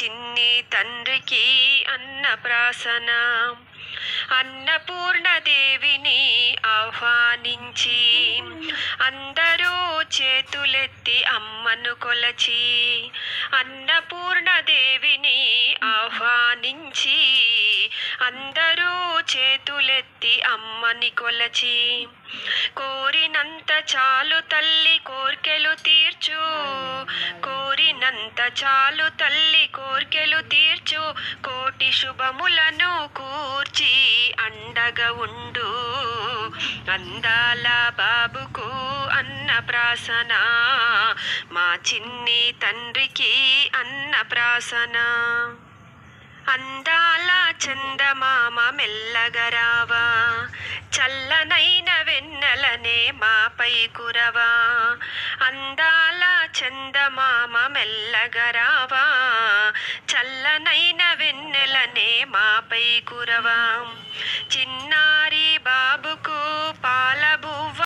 చిన్ని తండ్రికి అన్నప్రాసన. అన్నపూర్ణదేవిని ఆహ్వానించి అందరూ చేతులెత్తి అమ్మను కొలచి. అన్నపూర్ణదేవిని ఆహ్వానించి అందరూ చేతులెత్తి అమ్మని కొలచి. కోరినంత చాలు తల్లి కోర్కెలు తీర్చు, కోరినంత చాలు తల్లి కోర్కెలు తీర్చు. కోటి శుభములను కూర్చి అండగా ఉండు. అందాల బాబుకు అన్నప్రాసన, మా చిన్ని తండ్రికి అన్నప్రాసన. అందాల చందమామ మెల్లగరావా, చల్లనైన వెన్నెలనే మాపై కురవా. అందాల చందమామ మెల్లగరావా, చల్లనైన వెన్నెలనే మాపై కురవా. చిన్నా